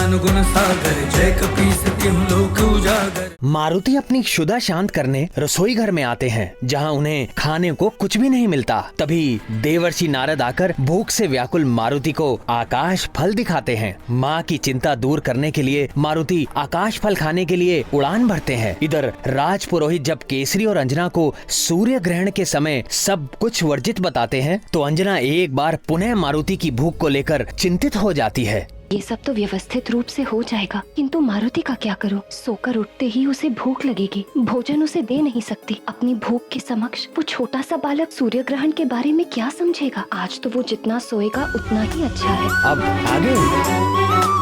ज्ञान गुण सागर, जय कपीस तिहुँ लोक उजागर। मारुति अपनी क्षुधा शांत करने रसोई घर में आते हैं, जहां उन्हें खाने को कुछ भी नहीं मिलता। तभी देवर्षि नारद आकर भूख से व्याकुल मारुति को आकाश फल दिखाते हैं। माँ की चिंता दूर करने के लिए मारुति आकाश फल खाने के लिए उड़ान भरते हैं। इधर राज पुरोहित जब केसरी और अंजना को सूर्य ग्रहण के समय सब कुछ वर्जित बताते हैं, तो अंजना एक बार पुनः मारुति की भूख को लेकर चिंतित हो जाती है। ये सब तो व्यवस्थित रूप से हो जाएगा, किंतु मारुति का क्या करूं? सोकर उठते ही उसे भूख लगेगी, भोजन उसे दे नहीं सकती। अपनी भूख के समक्ष वो छोटा सा बालक सूर्य ग्रहण के बारे में क्या समझेगा? आज तो वो जितना सोएगा उतना ही अच्छा है। अब आगे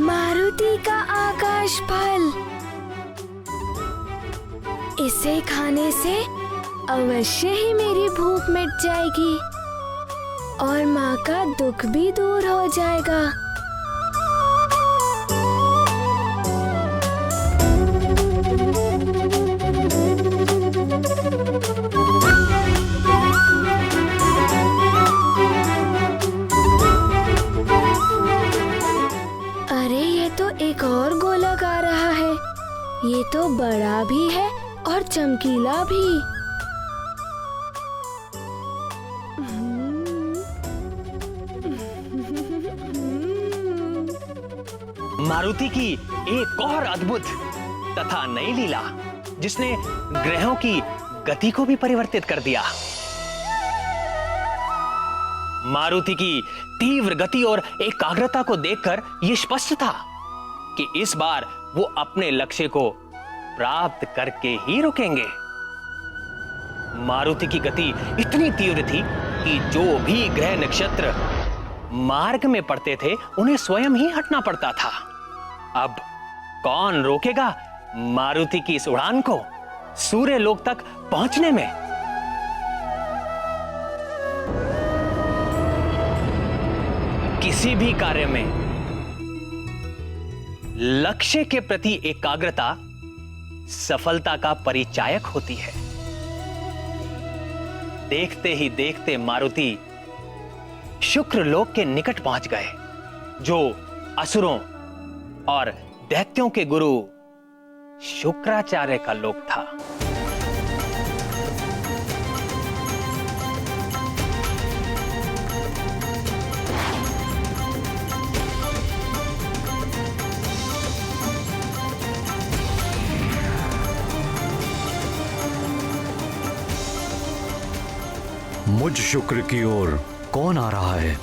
मारुति का आकाश फल, इसे खाने से अवश्य ही मेरी भूख मिट जाएगी और माँ का दुख भी दूर हो जाएगा। एक और गोला गा रहा है, ये तो बड़ा भी है और चमकीला भी। मारुति की एक और अद्भुत तथा नई लीला, जिसने ग्रहों की गति को भी परिवर्तित कर दिया। मारुति की तीव्र गति और एकाग्रता को देखकर यह स्पष्ट था कि इस बार वो अपने लक्ष्य को प्राप्त करके ही रुकेंगे। मारुति की गति इतनी तीव्र थी कि जो भी ग्रह नक्षत्र मार्ग में पड़ते थे उन्हें स्वयं ही हटना पड़ता था। अब कौन रोकेगा मारुति की इस उड़ान को सूर्य लोक तक पहुंचने में? किसी भी कार्य में लक्ष्य के प्रति एकाग्रता सफलता का परिचायक होती है। देखते ही देखते मारुति शुक्र लोक के निकट पहुंच गए, जो असुरों और दैत्यों के गुरु शुक्राचार्य का लोक था। मुझ शुक्र की ओर कौन आ रहा है?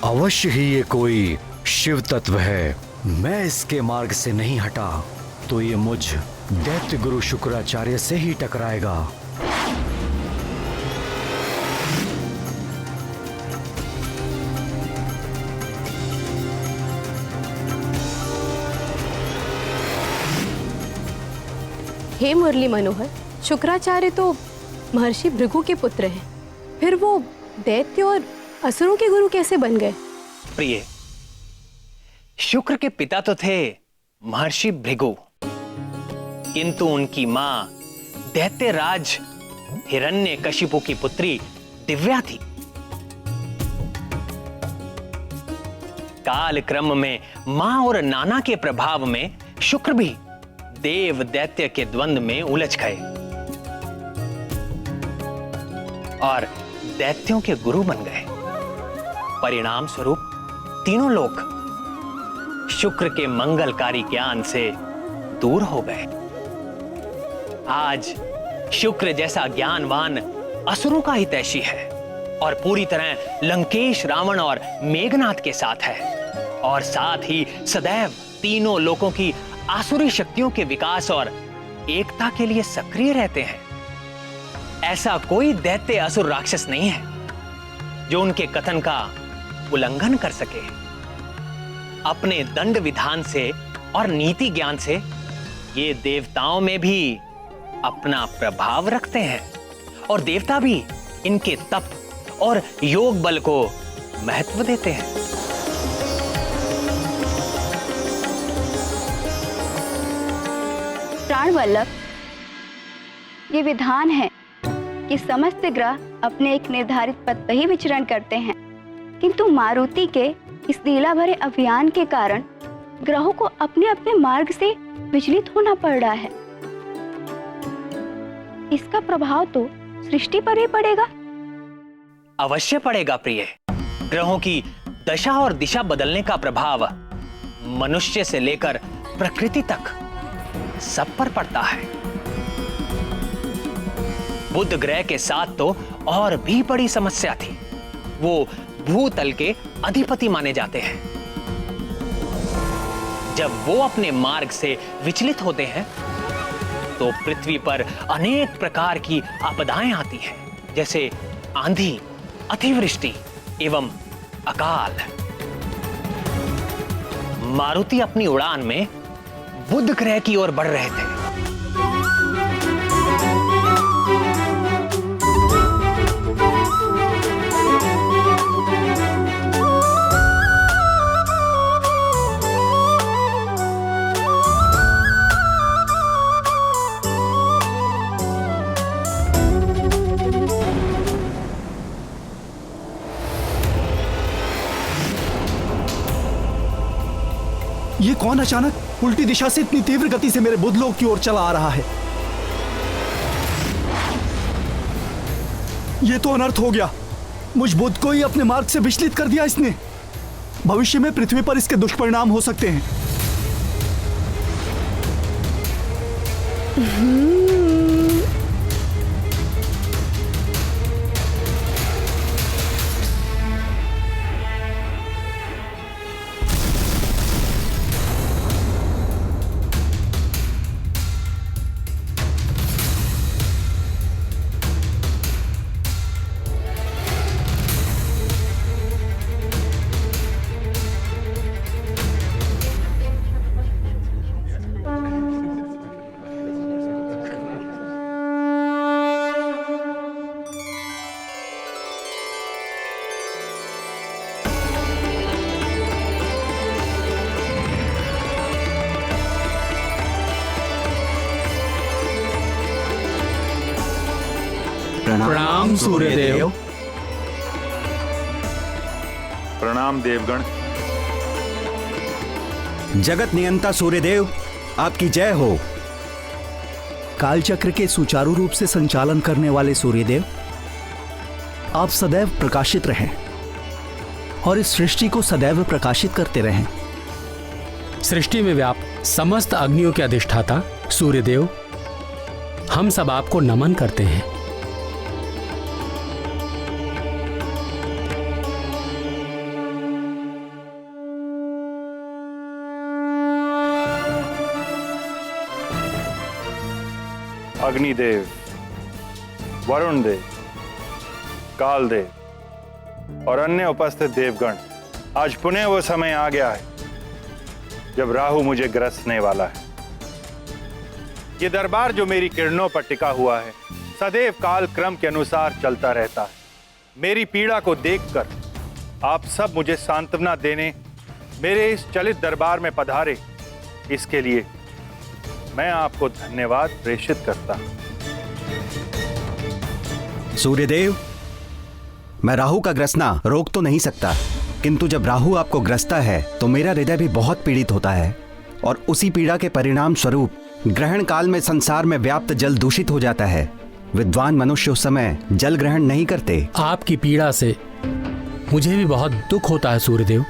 अवश्य ही ये कोई शिव तत्व है। मैं इसके मार्ग से नहीं हटा तो ये मुझ दैत्य गुरु शुक्राचार्य से ही टकराएगा। हे मुरली मनोहर, शुक्राचार्य तो महर्षि भृगु के पुत्र हैं, फिर वो दैत्य और असुरों के गुरु कैसे बन गए? प्रिय, शुक्र के पिता तो थे महर्षि भृगु, किंतु उनकी मां दैत्यराज हिरण्यकशिपु की पुत्री दिव्या थी। काल क्रम में मां और नाना के प्रभाव में शुक्र भी देव दैत्य के द्वंद्व में उलझ गए और दैत्यों के गुरु बन गए। परिणाम स्वरूप तीनों लोग शुक्र के मंगलकारी ज्ञान से दूर हो गए। आज शुक्र जैसा ज्ञानवान असुरों का हितैषी है और पूरी तरह लंकेश, रावण और मेघनाथ के साथ है, और साथ ही सदैव तीनों लोकों की आसुरी शक्तियों के विकास और एकता के लिए सक्रिय रहते हैं। ऐसा कोई दैत्य असुर राक्षस नहीं है जो उनके कथन का उल्लंघन कर सके। अपने दंड विधान से और नीति ज्ञान से ये देवताओं में भी अपना प्रभाव रखते हैं और देवता भी इनके तप और योग बल को महत्व देते हैं। प्राणवल्लभ, ये विधान है कि समस्त ग्रह अपने एक निर्धारित पथ पर ही विचरण करते हैं, किंतु मारुति के इस लीला भरे अभियान के कारण ग्रहों को अपने अपने मार्ग से विचलित होना पड़ रहा है। इसका प्रभाव तो सृष्टि पर ही पड़ेगा। अवश्य पड़ेगा प्रिय। ग्रहों की दशा और दिशा बदलने का प्रभाव मनुष्य से लेकर प्रकृति तक सब पर पड़ता है। बुध ग्रह के साथ तो और भी बड़ी समस्या थी। वो भूतल के अधिपति माने जाते हैं। जब वो अपने मार्ग से विचलित होते हैं तो पृथ्वी पर अनेक प्रकार की आपदाएं आती हैं, जैसे आंधी, अतिवृष्टि एवं अकाल। मारुति अपनी उड़ान में बुध ग्रह की ओर बढ़ रहे थे। ये कौन अचानक उल्टी दिशा से इतनी तीव्र गति से मेरे बुधलोक की ओर चला आ रहा है? ये तो अनर्थ हो गया। मुझ बुध को ही अपने मार्ग से विचलित कर दिया इसने। भविष्य में पृथ्वी पर इसके दुष्परिणाम हो सकते हैं। प्रणाम सूर्यदेव। प्रणाम देवगण। जगत नियंता सूर्यदेव, आपकी जय हो। कालचक्र के सुचारू रूप से संचालन करने वाले सूर्यदेव, आप सदैव प्रकाशित रहें और इस सृष्टि को सदैव प्रकाशित करते रहें। सृष्टि में व्याप्त समस्त अग्नियों के अधिष्ठाता सूर्यदेव, हम सब आपको नमन करते हैं। अग्निदेव, वरुण देव, काल देव और अन्य उपस्थित देवगण, आज पुनः वो समय आ गया है जब राहु मुझे ग्रसने वाला है। ये दरबार जो मेरी किरणों पर टिका हुआ है, सदैव काल क्रम के अनुसार चलता रहता है। मेरी पीड़ा को देखकर आप सब मुझे सांत्वना देने मेरे इस चलित दरबार में पधारे, इसके लिए मैं आपको धन्यवाद प्रेषित करता हूं। सूर्यदेव, मैं राहु का ग्रसना रोक तो नहीं सकता, किंतु जब राहु आपको ग्रसता है तो मेरा हृदय भी बहुत पीड़ित होता है और उसी पीड़ा के परिणाम स्वरूप ग्रहण काल में संसार में व्याप्त जल दूषित हो जाता है। विद्वान मनुष्य उस समय जल ग्रहण नहीं करते। आपकी पीड़ा से मुझे भी बहुत दुख होता है सूर्यदेव।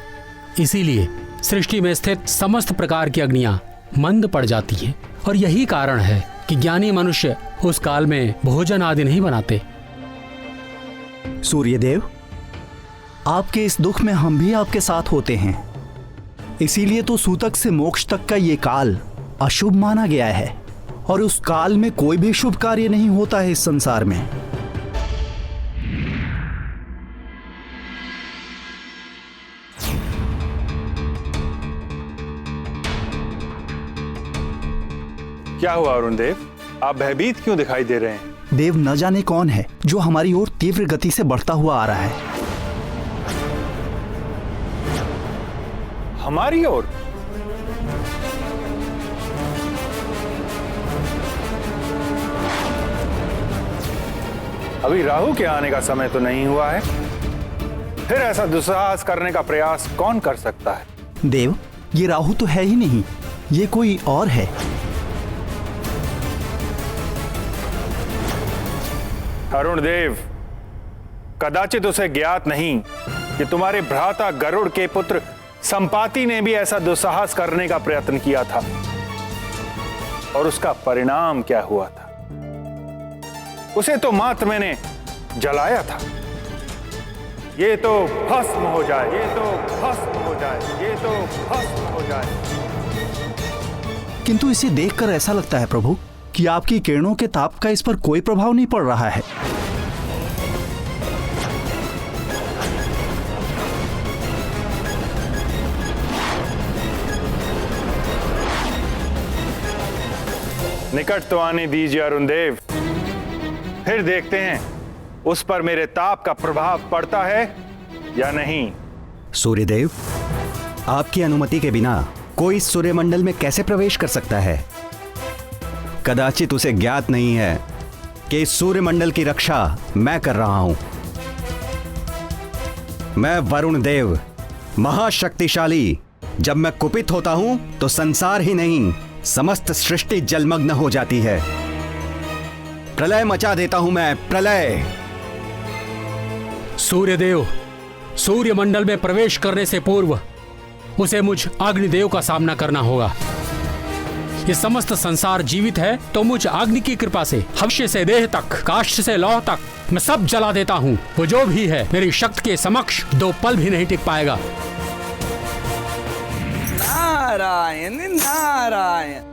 इसीलिए सृष्टि में स्थित समस्त प्रकार की अग्नियां मंद पड़ जाती हैं और यही कारण है कि ज्ञानी मनुष्य उस काल में भोजन आदि नहीं बनाते। सूर्यदेव, आपके इस दुख में हम भी आपके साथ होते हैं। इसीलिए तो सूतक से मोक्ष तक का ये काल अशुभ माना गया है और उस काल में कोई भी शुभ कार्य नहीं होता है इस संसार में। क्या हुआ अरुण देव, आप भयभीत क्यों दिखाई दे रहे हैं? देव न जाने कौन है जो हमारी ओर तीव्र गति से बढ़ता हुआ आ रहा है। हमारी ओर? अभी राहु के आने का समय तो नहीं हुआ है, फिर ऐसा दुस्साहस करने का प्रयास कौन कर सकता है? देव, ये राहु तो है ही नहीं, ये कोई और है। अरुण देव, कदाचित उसे ज्ञात नहीं कि तुम्हारे भ्राता गरुड़ के पुत्र संपाति ने भी ऐसा दुस्साहस करने का प्रयत्न किया था, और उसका परिणाम क्या हुआ था? उसे तो मात्र मैंने जलाया था। ये तो भस्म हो जाए, ये तो भस्म हो जाए, ये तो भस्म हो जाए। किंतु इसे देखकर ऐसा लगता है प्रभु कि आपकी किरणों के ताप का इस पर कोई प्रभाव नहीं पड़ रहा है। निकट तो आने दीजिए अरुण देव, फिर देखते हैं उस पर मेरे ताप का प्रभाव पड़ता है या नहीं। सूर्यदेव, आपकी अनुमति के बिना कोई सूर्यमंडल में कैसे प्रवेश कर सकता है? कदाचित उसे ज्ञात नहीं है कि इस सूर्यमंडल की रक्षा मैं कर रहा हूं। मैं वरुण देव, महाशक्तिशाली। जब मैं कुपित होता हूं तो संसार ही नहीं, समस्त सृष्टि जलमग्न हो जाती है। प्रलय मचा देता हूं मैं, प्रलय। सूर्यदेव, सूर्यमंडल में प्रवेश करने से पूर्व उसे मुझ अग्निदेव का सामना करना होगा। ये समस्त संसार जीवित है तो मुझ अग्नि की कृपा से हवष्य से देह तक, काष्ठ से लौह तक मैं सब जला देता हूं। वो जो भी है मेरी शक्ति के समक्ष 2 पल भी नहीं टिक पाएगा। नारायण नारायण।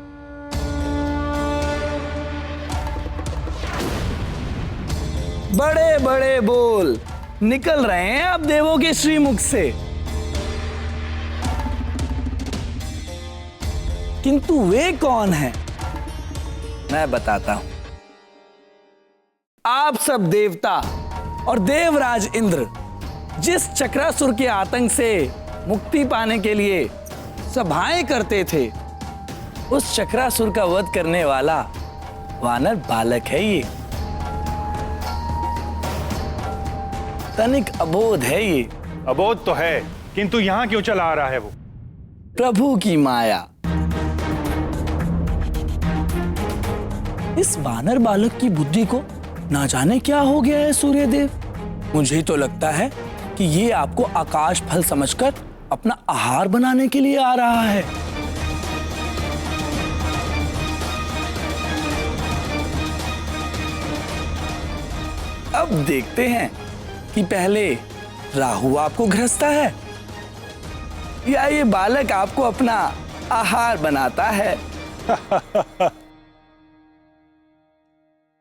बड़े बड़े बोल निकल रहे हैं अब देवों के श्रीमुख से, किंतु वे कौन हैं? मैं बताता हूं। आप सब देवता और देवराज इंद्र जिस चक्रासुर के आतंक से मुक्ति पाने के लिए सभाएं करते थे, उस चक्रासुर का वध करने वाला वानर बालक है ये। तनिक अबोध है ये। अबोध तो है, किंतु यहां क्यों चला आ रहा है वो? प्रभु की माया। इस वानर बालक की बुद्धि को ना जाने क्या हो गया है सूर्यदेव। मुझे तो लगता है कि ये आपको आकाश फल समझकर अपना आहार बनाने के लिए आ रहा है। अब देखते हैं कि पहले राहु आपको ग्रसता है या ये बालक आपको अपना आहार बनाता है।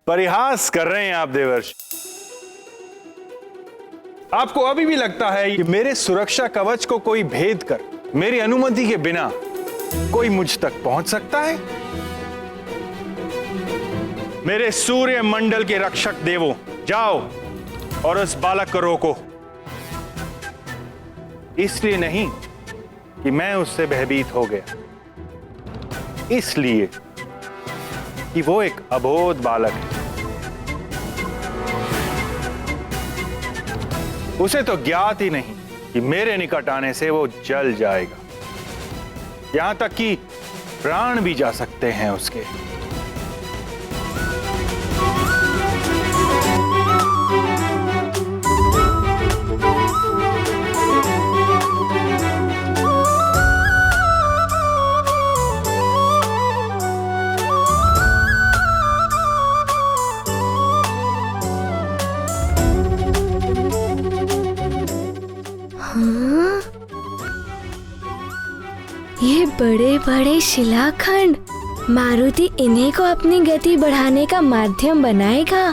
परिहास कर रहे हैं आप देवर्षि। आपको अभी भी लगता है कि मेरे सुरक्षा कवच को कोई भेद कर मेरी अनुमति के बिना कोई मुझ तक पहुंच सकता है? मेरे सूर्य मंडल के रक्षक देवों, जाओ और उस बालक को रोको। इसलिए नहीं कि मैं उससे भयभीत हो गया, इसलिए कि वो एक अबोध बालक है। उसे तो ज्ञात ही नहीं कि मेरे निकट आने से वो जल जाएगा, यहां तक कि प्राण भी जा सकते हैं उसके। ये बड़े बड़े शिलाखंड, मारुति इन्हीं को अपनी गति बढ़ाने का माध्यम बनाएगा।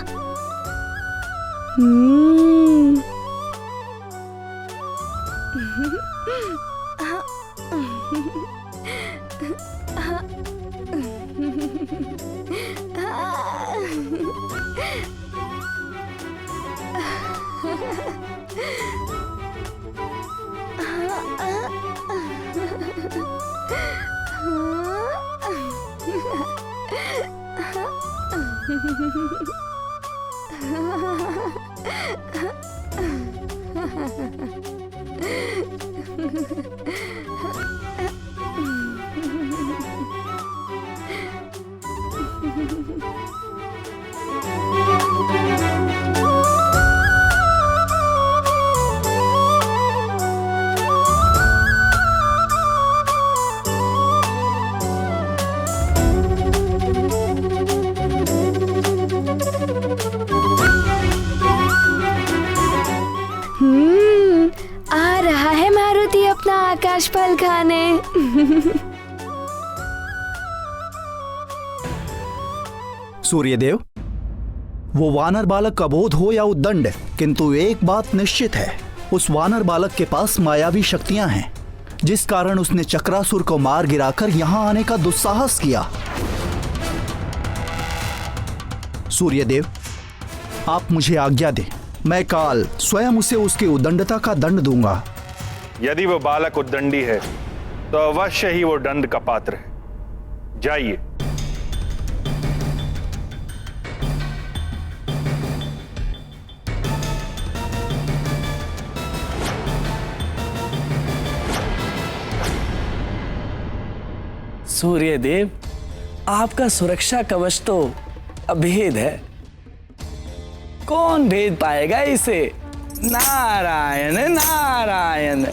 आ रहा है मारुति अपना आकाश फल खाने। सूर्यदेव, वो वानर बालक अबोध हो या उद्दंड, किंतु एक बात निश्चित है, उस वानर बालक के पास मायावी शक्तियां हैं, जिस कारण उसने चक्रासुर को मार गिराकर यहां आने का दुस्साहस किया। सूर्यदेव, आप मुझे आज्ञा दें, मैं काल स्वयं उसे उसकी उद्दंडता का दंड दूंगा। यदि वो बालक उद्दंडी है तो अवश्य ही वो दंड का पात्र है। जाइए। सूर्यदेव, आपका सुरक्षा कवच तो अभेद है, कौन भेद पाएगा इसे? नारायण नारायण।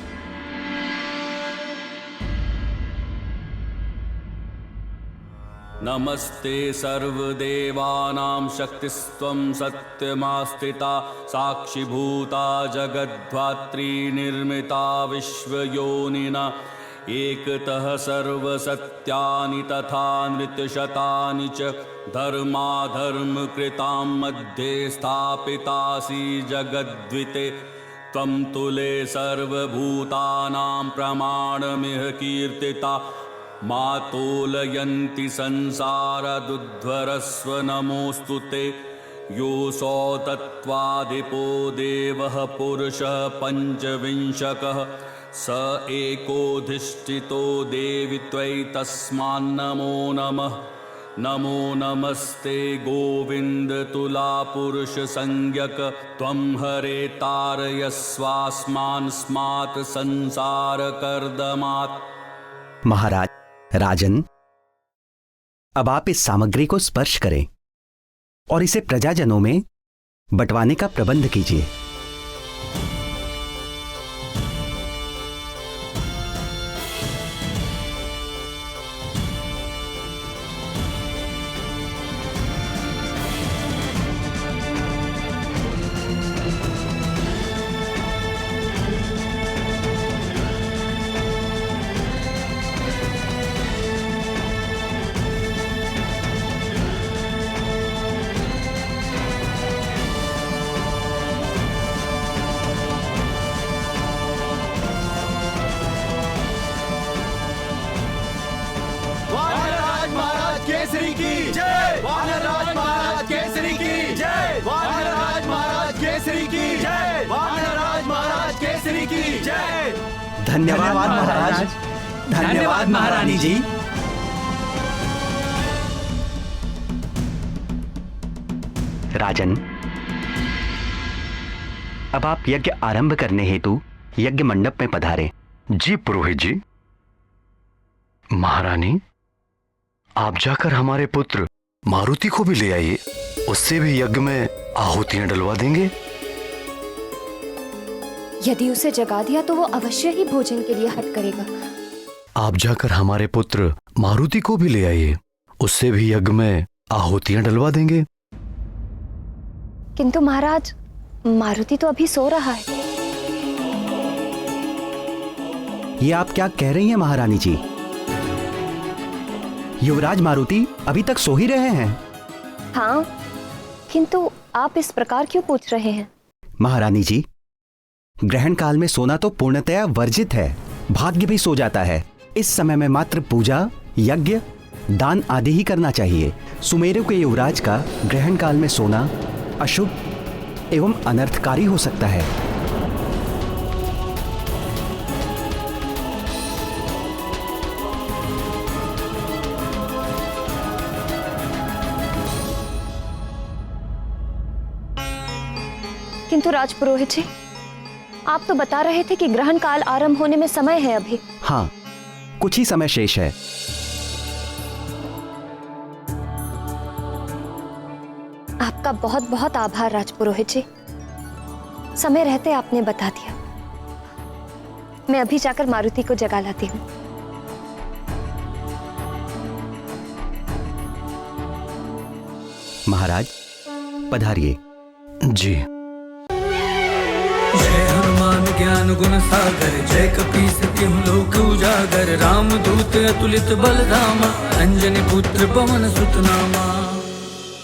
नमस्ते सर्वदेवानां शक्तिस्त्वं सत्यमास्थिता साक्षिभूता जगद्धात्री निर्मिता विश्वयोनिना एकतः सर्वसत्यानि तथा नृत्यशतानि च धर्माधर्मकृतां मध्ये स्थापितासि जगद्विते त्वं तुले सर्वभूतानां प्रमाणमिह कीर्तिता मातोलयन्ति संसारदुद्ध्वरस्व नमोऽस्तु ते योऽसौ तत्त्वादिपो देवः पुरुषः पञ्चविंशकः स एकोधिष्ठितो देवि त्वयि तस्मान्नमो नमः। नमो नमस्ते गोविंद तुला पुरुष संज्ञक त्वं हरे तारयस्वास्मान् स्मात् संसार कर्दमात्। महाराज, राजन, अब आप इस सामग्री को स्पर्श करें और इसे प्रजाजनों में बंटवाने का प्रबंध कीजिए। धन्यवाद महाराज। धन्यवाद महारानी जी। राजन, अब आप यज्ञ आरंभ करने हेतु यज्ञ मंडप में पधारें। जी पुरोहित जी। महारानी, आप जाकर हमारे पुत्र मारुति को भी ले आइए, उससे भी यज्ञ में आहुतियां डलवा देंगे। यदि उसे जगा दिया तो वो अवश्य ही भोजन के लिए हट करेगा। आप जाकर हमारे पुत्र मारुति को भी ले आइए, उससे भी यज्ञ में आहुतियां डलवा देंगे। किंतु महाराज, मारुति तो अभी सो रहा है। ये आप क्या कह रही हैं महारानी जी? युवराज मारुति अभी तक सो ही रहे हैं। हाँ, किंतु आप इस प्रकार क्यों पूछ रहे हैं? महारानी जी, ग्रहण काल में सोना तो पूर्णतया वर्जित है, भाग्य भी सो जाता है। इस समय में मात्र पूजा, यज्ञ, दान आदि ही करना चाहिए। सुमेरु के युवराज का ग्रहण काल में सोना अशुभ एवं अनर्थकारी हो सकता है। किंतु राजपुरोहित जी, आप तो बता रहे थे कि ग्रहण काल आरंभ होने में समय है अभी। हाँ, कुछ ही समय शेष है। आपका बहुत बहुत आभार राजपुरोहित जी, समय रहते आपने बता दिया। मैं अभी जाकर मारुति को जगा लाती हूँ। महाराज पधारिए। जी। जय हनुमान ज्ञान गुण सागर, जय कपीस तिहुँ लोक उजागर, राम दूत अतुलित बल धामा, अंजनी पुत्र पवन सुत नामा।